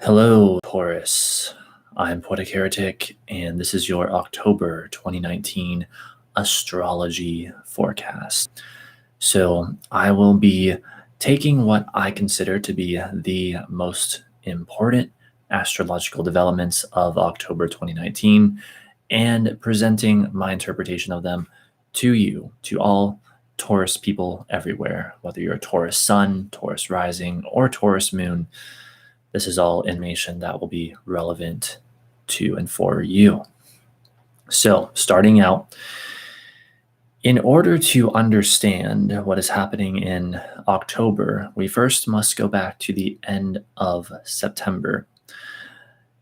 Hello, Taurus. I'm Poetic Heretic, and this is your October 2019 astrology forecast. So, I will be taking what I consider to be the most important astrological developments of October 2019 and presenting my interpretation of them to you, to all Taurus people everywhere, whether you're a Taurus sun, Taurus rising, or Taurus moon. This is all information that will be relevant to and for you. So, starting out, in order to understand what is happening in October, we first must go back to the end of September,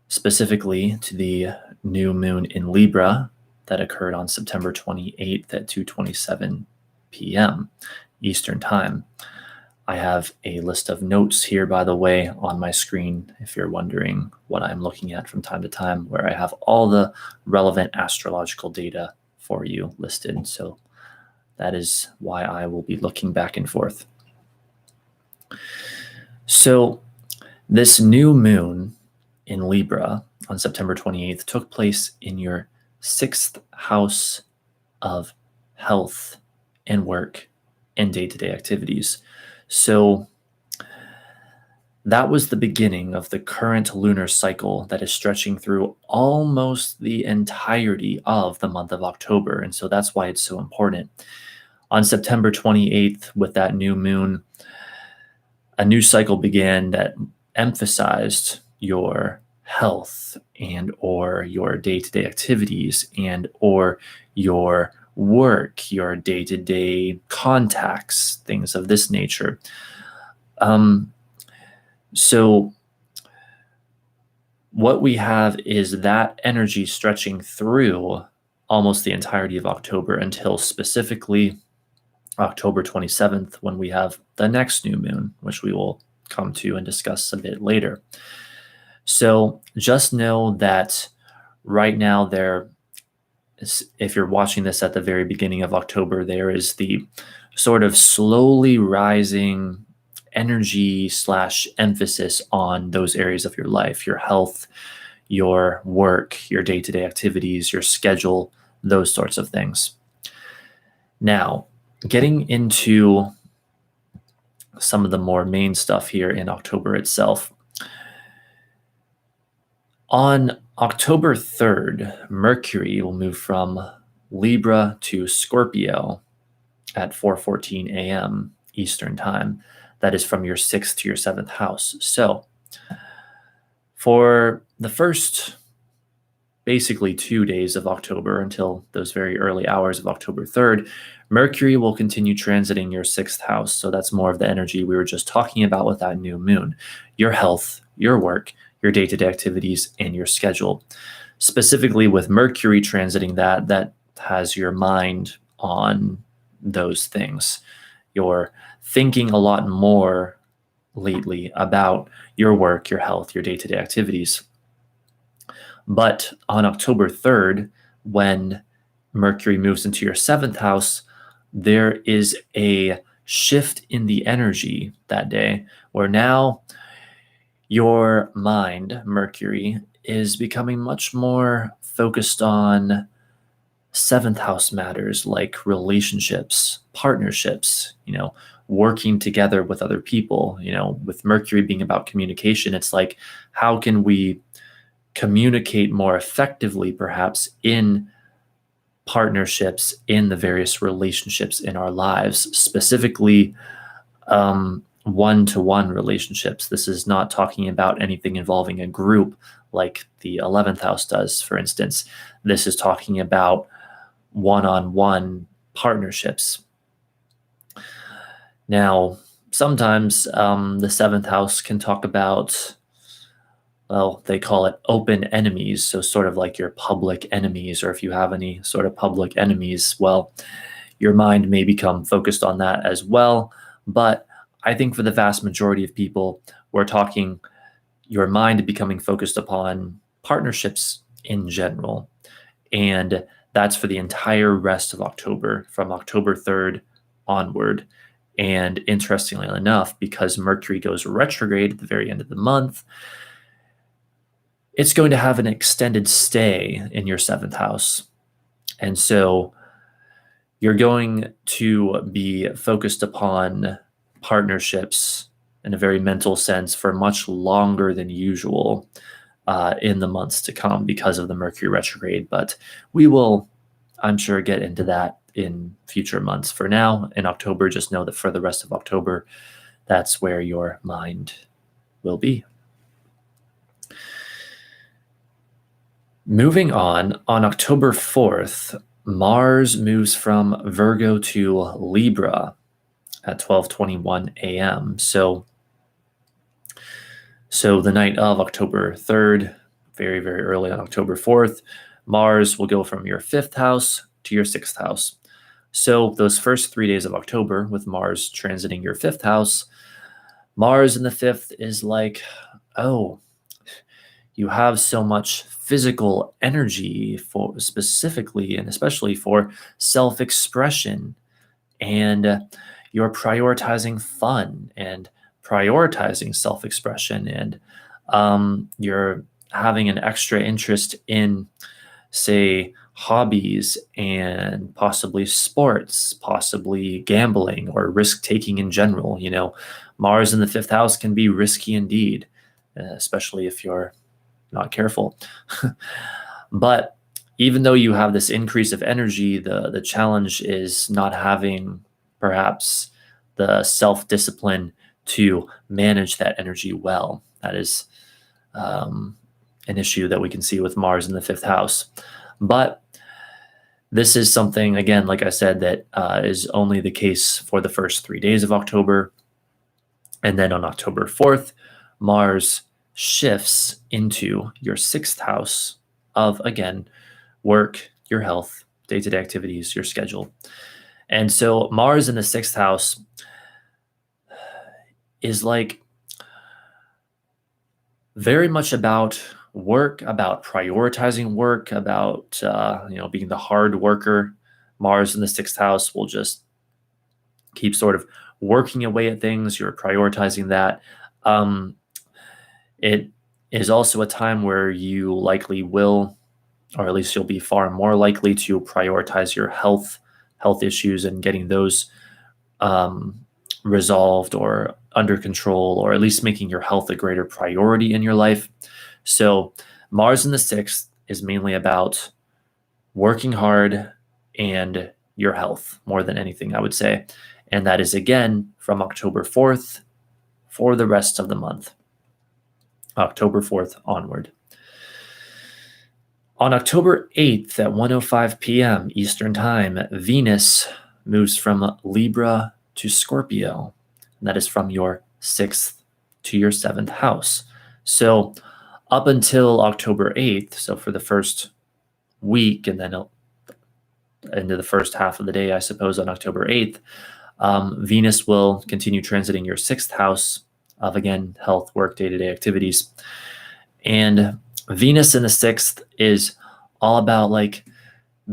specifically to the new moon in Libra that occurred on September 28th at 2:27 p.m. Eastern Time. I have a list of notes here, by the way, on my screen, if you're wondering what I'm looking at from time to time, where I have all the relevant astrological data for you listed. So that is why I will be looking back and forth. So this new moon in Libra on September 28th took place in your 6th house of health and work and day-to-day activities. So that was the beginning of the current lunar cycle that is stretching through almost the entirety of the month of October. And so that's why it's so important. On September 28th, with that new moon, a new cycle began that emphasized your health and or your day-to-day activities and or your work, your day-to-day contacts, things of this nature. So what we have is that energy stretching through almost the entirety of October until specifically October 27th, when we have the next new moon, which we will come to and discuss a bit later. So just know that right now if you're watching this at the very beginning of October, there is the sort of slowly rising energy / emphasis on those areas of your life, your health, your work, your day-to-day activities, your schedule, those sorts of things. Now, getting into some of the more main stuff here in October itself. On October 3rd, Mercury will move from Libra to Scorpio at 4:14 a.m. Eastern Time. That is from your 6th to your 7th house. So for the first basically 2 days of October until those very early hours of October 3rd, Mercury will continue transiting your 6th house. So that's more of the energy we were just talking about with that new moon. Your health, your work, your day-to-day activities, and your schedule. Specifically with Mercury transiting that has your mind on those things. You're thinking a lot more lately about your work, your health, your day-to-day activities. But on October 3rd, when Mercury moves into your 7th house, there is a shift in the energy that day where now your mind, Mercury, is becoming much more focused on 7th house matters like relationships, partnerships, working together with other people. With Mercury being about communication, it's like, how can we communicate more effectively, perhaps, in partnerships, in the various relationships in our lives, specifically one-to-one relationships. This is not talking about anything involving a group like the 11th house does, for instance. This is talking about one-on-one partnerships. Now, sometimes the 7th house can talk about, well, they call it open enemies. So sort of like your public enemies, or if you have any sort of public enemies, well, your mind may become focused on that as well. But I think for the vast majority of people, we're talking your mind becoming focused upon partnerships in general. And that's for the entire rest of October, from October 3rd onward. And interestingly enough, because Mercury goes retrograde at the very end of the month, it's going to have an extended stay in your seventh house. And so you're going to be focused upon partnerships in a very mental sense for much longer than usual in the months to come because of the Mercury retrograde. But we will, I'm sure, get into that in future months. For now, in October, just know that for the rest of October, that's where your mind will be. Moving on October 4th, Mars moves from Virgo to Libra at 12:21 a.m. So the night of October 3rd, very, very early on October 4th, Mars will go from your 5th house to your 6th house. So those first 3 days of October, with Mars transiting your 5th house, Mars in the 5th is like, oh, you have so much physical energy for specifically and especially for self-expression, and you're prioritizing fun and prioritizing self-expression, and you're having an extra interest in, say, hobbies and possibly sports, possibly gambling or risk taking in general. Mars in the 5th house can be risky indeed, especially if you're not careful. But even though you have this increase of energy, the challenge is not having perhaps the self-discipline to manage that energy well. That is an issue that we can see with Mars in the 5th house. But this is something, again, like I said, that is only the case for the first 3 days of October. And then on October 4th, Mars shifts into your 6th house of, again, work, your health, day-to-day activities, your schedule. And so Mars in the 6th house is like very much about work, about prioritizing work, about being the hard worker. Mars in the 6th house will just keep sort of working away at things. You're prioritizing that. It is also a time where you likely will, or at least you'll be far more likely to prioritize your health issues and getting those resolved or under control, or at least making your health a greater priority in your life. So Mars in the 6th is mainly about working hard and your health more than anything, I would say. And that is, again, from October 4th for the rest of the month. October 4th onward. On October 8th at 1:05 p.m. Eastern Time, Venus moves from Libra to Scorpio. And that is from your 6th to your 7th house. So up until October 8th, so for the first week and then into the first half of the day, I suppose, on October 8th, Venus will continue transiting your 6th house of, again, health, work, day-to-day activities. And Venus in the 6th is all about like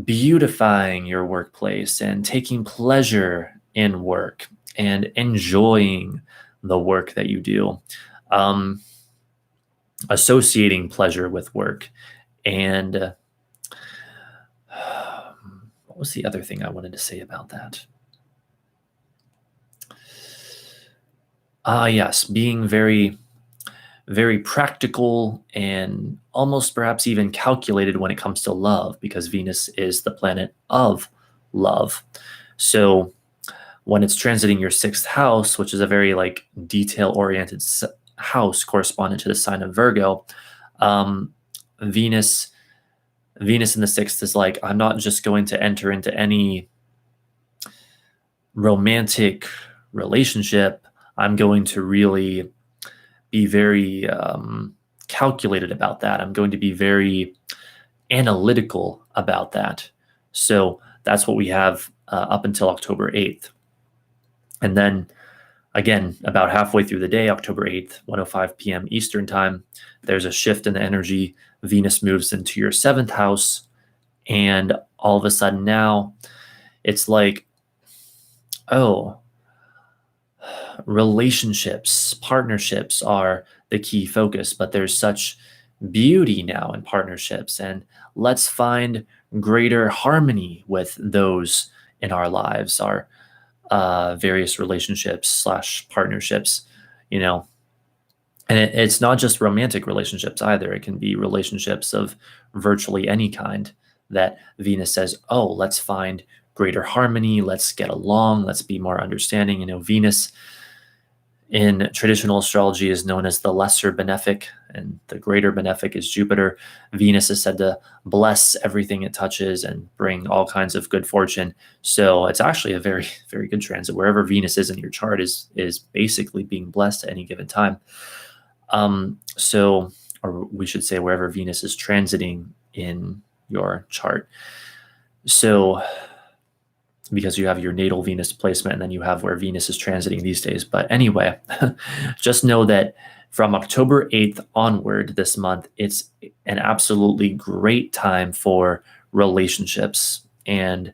beautifying your workplace and taking pleasure in work and enjoying the work that you do, associating pleasure with work. And what was the other thing I wanted to say about that? Yes, being very, very practical and almost perhaps even calculated when it comes to love, because Venus is the planet of love. So when it's transiting your 6th house, which is a very like detail-oriented house correspondent to the sign of Virgo, Venus in the 6th is like, I'm not just going to enter into any romantic relationship. I'm going to really be very calculated about that. I'm going to be very analytical about that. So that's what we have up until October 8th. And then again, about halfway through the day, October 8th, 1:05 p.m. Eastern Time, there's a shift in the energy. Venus moves into your 7th house. And all of a sudden now it's like, oh, relationships, partnerships are the key focus, but there's such beauty now in partnerships, and let's find greater harmony with those in our lives, our various relationships slash partnerships, you know. And it's not just romantic relationships either. It can be relationships of virtually any kind that Venus says, oh, let's find greater harmony. Let's get along. Let's be more understanding. Venus in traditional astrology is known as the lesser benefic, and the greater benefic is Jupiter. Venus is said to bless everything it touches and bring all kinds of good fortune. So it's actually a very, very good transit. Wherever Venus is in your chart is basically being blessed at any given time. Or we should say wherever Venus is transiting in your chart. So because you have your natal Venus placement and then you have where Venus is transiting these days. But anyway, just know that from October 8th onward this month, it's an absolutely great time for relationships. And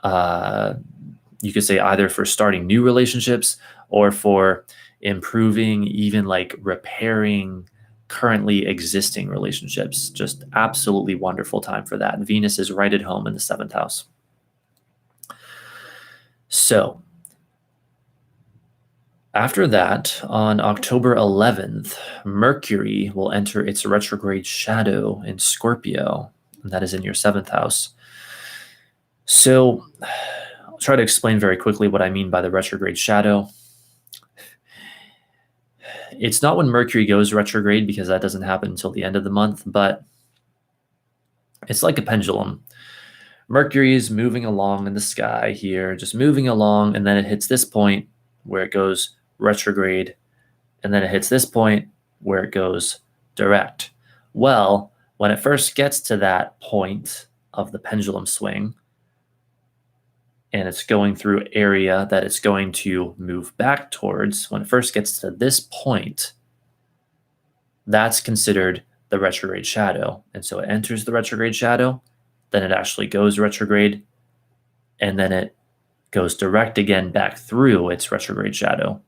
you could say either for starting new relationships or for improving, even like repairing currently existing relationships. Just absolutely wonderful time for that. Venus is right at home in the 7th house. So after that, on October 11th, Mercury will enter its retrograde shadow in Scorpio, and that is in your 7th house. So I'll try to explain very quickly what I mean by the retrograde shadow. It's not when Mercury goes retrograde, because that doesn't happen until the end of the month, but it's like a pendulum. Mercury is moving along in the sky here, just moving along, and then it hits this point where it goes retrograde, and then it hits this point where it goes direct. Well, when it first gets to that point of the pendulum swing, and it's going through area that it's going to move back towards, when it first gets to this point, that's considered the retrograde shadow. And so it enters the retrograde shadow, then it actually goes retrograde, and then it goes direct again back through its retrograde shadow.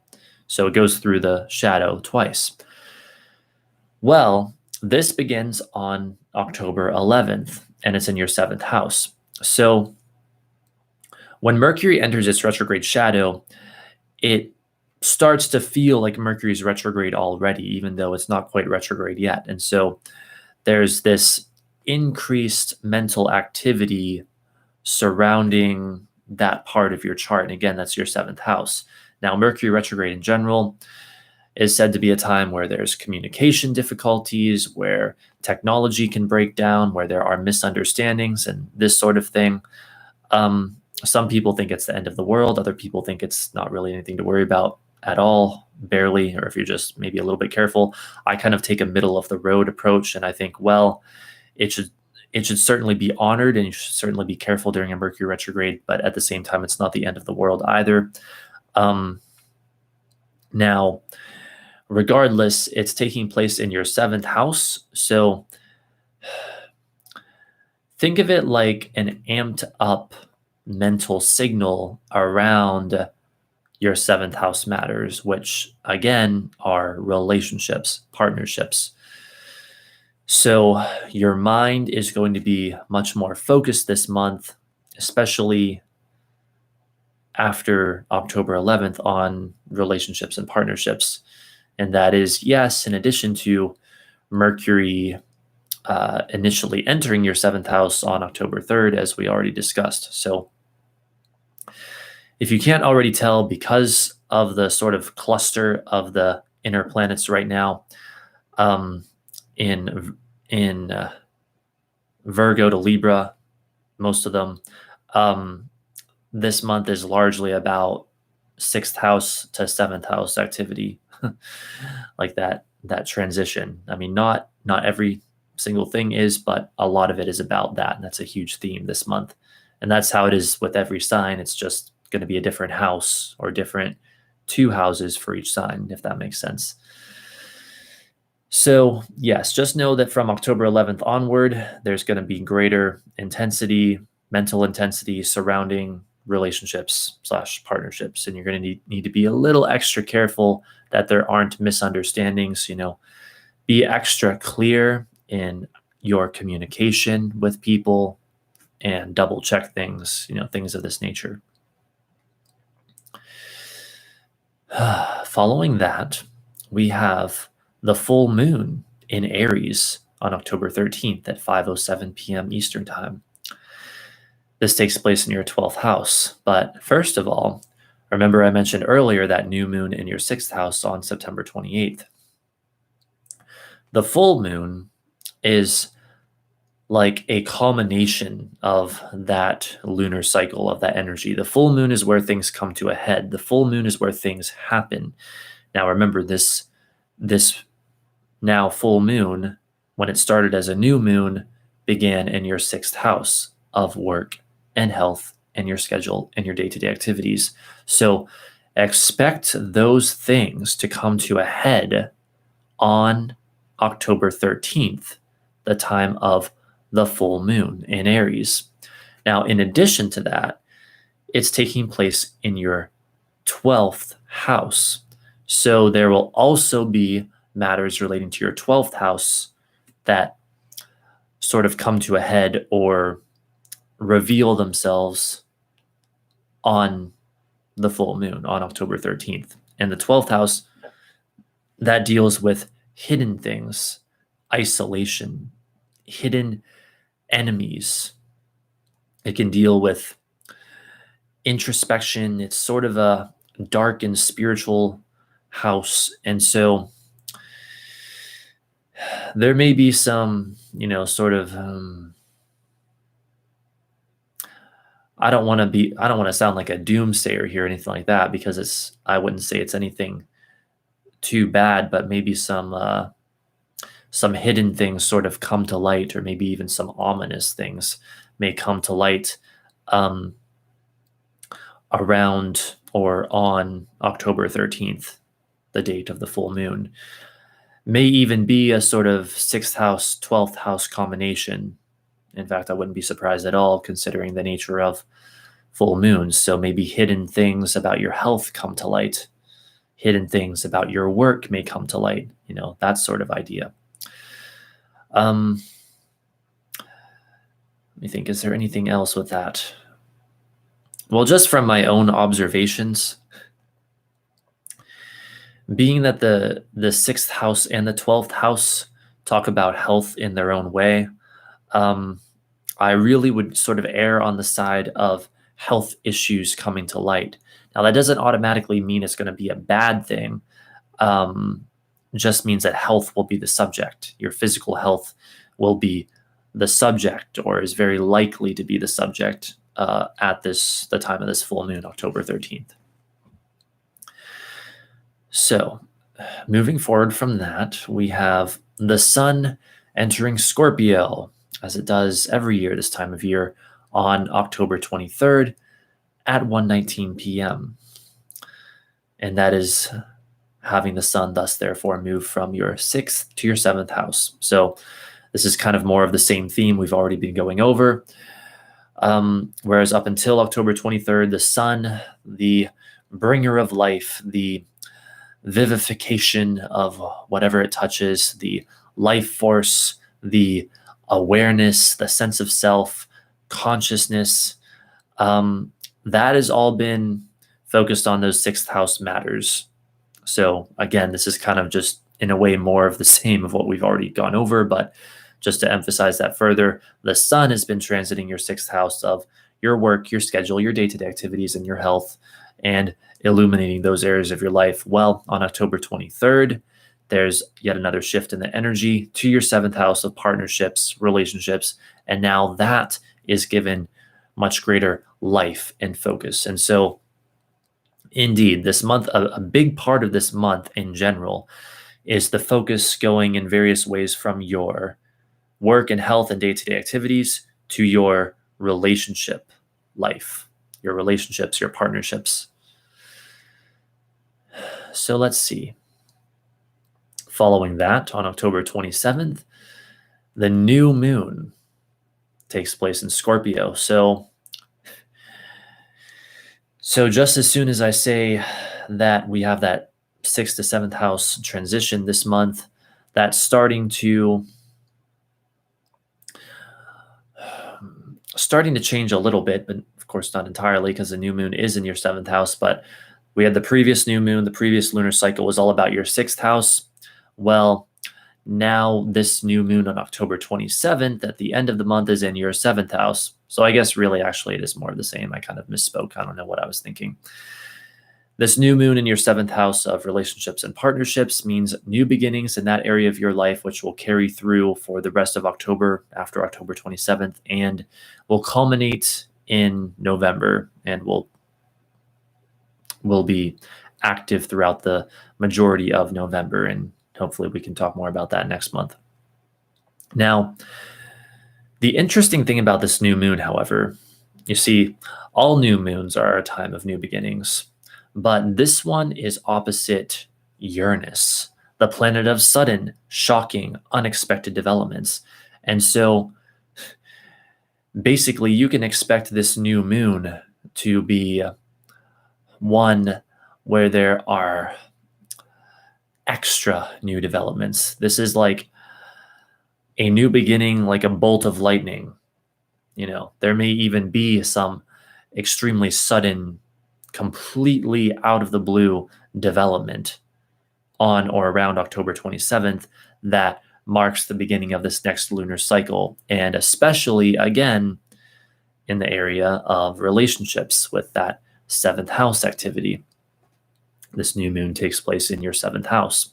So it goes through the shadow twice. Well, this begins on October 11th, and it's in your 7th house. So when Mercury enters its retrograde shadow, it starts to feel like Mercury's retrograde already, even though it's not quite retrograde yet. And so there's this increased mental activity surrounding that part of your chart. And again, that's your 7th house. Now, Mercury retrograde in general is said to be a time where there's communication difficulties, where technology can break down, where there are misunderstandings and this sort of thing. Some people think it's the end of the world. Other people think it's not really anything to worry about at all, barely, or if you're just maybe a little bit careful. I kind of take a middle of the road approach, and I think, well, it should certainly be honored, and you should certainly be careful during a Mercury retrograde, but at the same time, it's not the end of the world either. Now, regardless, it's taking place in your 7th house. So think of it like an amped up mental signal around your 7th house matters, which again are relationships, partnerships. So your mind is going to be much more focused this month, especially after October 11th, on relationships and partnerships. And that is, yes, in addition to Mercury initially entering your 7th house on October 3rd, as we already discussed. So if you can't already tell, because of the sort of cluster of the inner planets right now, in Virgo to Libra, most of them, this month is largely about 6th house to 7th house activity, like that transition. I mean, not every single thing is, but a lot of it is about that, and that's a huge theme this month. And that's how it is with every sign. It's just going to be a different house or different 2 houses for each sign, if that makes sense. So yes, just know that from October 11th onward, there's going to be greater intensity, mental intensity surrounding relationships / partnerships. And you're going to need to be a little extra careful that there aren't misunderstandings, Be extra clear in your communication with people and double check things, things of this nature. Following that, we have the full moon in Aries on October 13th at 5:07 p.m. Eastern Time. This takes place in your 12th house. But first of all, remember I mentioned earlier that new moon in your 6th house on September 28th. The full moon is like a culmination of that lunar cycle, of that energy. The full moon is where things come to a head. The full moon is where things happen. Now remember, this now full moon, when it started as a new moon, began in your 6th house of work and health and your schedule and your day-to-day activities. So expect those things to come to a head on October 13th, the time of the full moon in Aries. Now, in addition to that, it's taking place in your 12th house. So there will also be matters relating to your 12th house that sort of come to a head or reveal themselves on the full moon on October 13th. And the 12th house, that deals with hidden things, isolation, hidden enemies. It can deal with introspection. It's sort of a dark and spiritual house. And so there may be some, sort of, I don't want to sound like a doomsayer here or anything like that, because I wouldn't say it's anything too bad, but maybe some hidden things sort of come to light, or maybe even some ominous things may come to light around or on October 13th, the date of the full moon. May even be a sort of 6th house, 12th house combination. In fact, I wouldn't be surprised at all considering the nature of full moons. So maybe hidden things about your health come to light. Hidden things about your work may come to light, that sort of idea. Let me think, is there anything else with that? Well, just from my own observations, being that the 6th house and the 12th house talk about health in their own way, I really would sort of err on the side of health issues coming to light. Now, that doesn't automatically mean it's going to be a bad thing. Just means that health will be the subject. Your physical health will be the subject, or is very likely to be the subject at the time of this full moon, October 13th. So, moving forward from that, we have the sun entering Scorpio, as it does every year this time of year, on October 23rd at 1:19 p.m. And that is having the sun thus therefore move from your 6th to your 7th house. So this is kind of more of the same theme we've already been going over. Whereas up until October 23rd, the sun, the bringer of life, the vivification of whatever it touches, the life force, the awareness, the sense of self, consciousness, that has all been focused on those 6th house matters. So again, this is kind of just in a way more of the same of what we've already gone over, but just to emphasize that further, the sun has been transiting your 6th house of your work, your schedule, your day-to-day activities, and your health, and illuminating those areas of your life. Well, on October 23rd, there's yet another shift in the energy to your 7th house of partnerships, relationships, and now that is given much greater life and focus. And so indeed, this month, a big part of this month in general is the focus going in various ways from your work and health and day-to-day activities to your relationship life, your relationships, your partnerships. So let's see. Following that, on October 27th, the new moon takes place in Scorpio. So just as soon as I say that we have that 6th to 7th house transition this month, that's starting to change a little bit, but of course not entirely, because the new moon is in your 7th house. But we had the previous new moon, the previous lunar cycle was all about your 6th house. Well, now this new moon on October 27th at the end of the month is in your 7th house. So I guess really actually it is more of the same. I kind of misspoke. I don't know what I was thinking. This new moon in your 7th house of relationships and partnerships means new beginnings in that area of your life, which will carry through for the rest of October after October 27th and will culminate in November and will be active throughout the majority of November. And hopefully we can talk more about that next month. Now, the interesting thing about this new moon, however, you see, all new moons are a time of new beginnings, but this one is opposite Uranus, the planet of sudden, shocking, unexpected developments. And so basically you can expect this new moon to be one where there are extra new developments. This is like a new beginning, like a bolt of lightning. There may even be some extremely sudden, completely out of the blue development on or around October 27th that marks the beginning of this next lunar cycle, and especially again in the area of relationships with that 7th house activity. This new moon takes place in your 7th house.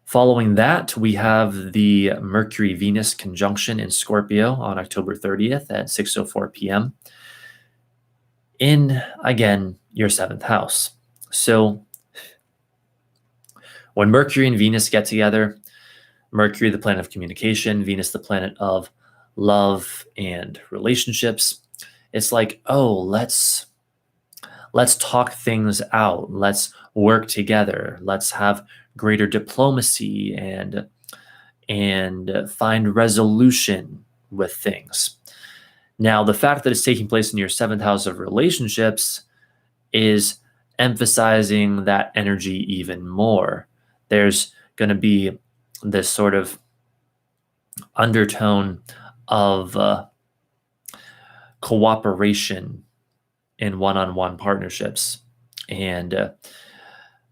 Following that, we have the Mercury-Venus conjunction in Scorpio on October 30th at 6:04 p.m. in, again, your 7th house. So when Mercury and Venus get together, Mercury, the planet of communication, Venus, the planet of love and relationships, it's like, oh, let's talk things out. Let's work together. Let's have greater diplomacy and find resolution with things. Now, the fact that it's taking place in your 7th house of relationships is emphasizing that energy even more. There's going to be this sort of undertone of cooperation in one-on-one partnerships and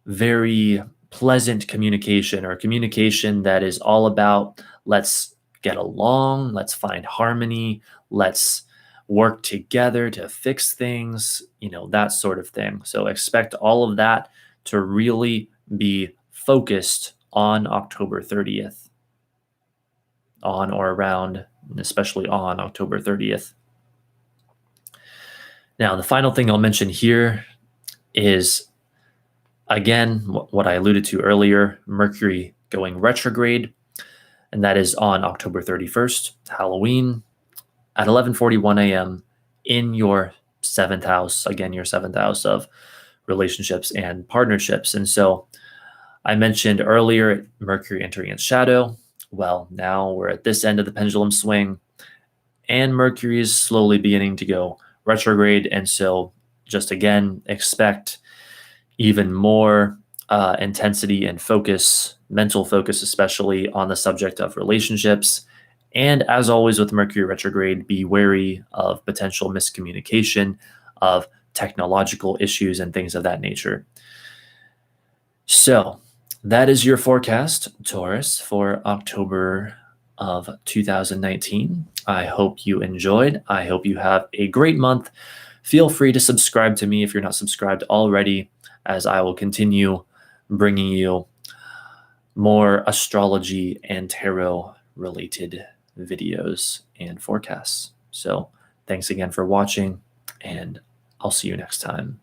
very pleasant communication, or communication that is all about let's get along, let's find harmony, let's work together to fix things, that sort of thing. So expect all of that to really be focused on October 30th, on or around, and especially on October 30th. Now, the final thing I'll mention here is, again, what I alluded to earlier, Mercury going retrograde, and that is on October 31st, Halloween, at 11:41 a.m. in your 7th house, again, your 7th house of relationships and partnerships. And so I mentioned earlier Mercury entering its shadow. Well, now we're at this end of the pendulum swing, and Mercury is slowly beginning to go retrograde. And so just again, expect even more intensity and focus, mental focus, especially on the subject of relationships. And as always with Mercury retrograde, be wary of potential miscommunication, of technological issues and things of that nature. So that is your forecast, Taurus, for October of 2019. I hope you enjoyed. I hope you have a great month. Feel free to subscribe to me if you're not subscribed already, as I will continue bringing you more astrology and tarot related videos and forecasts. So thanks again for watching, and I'll see you next time.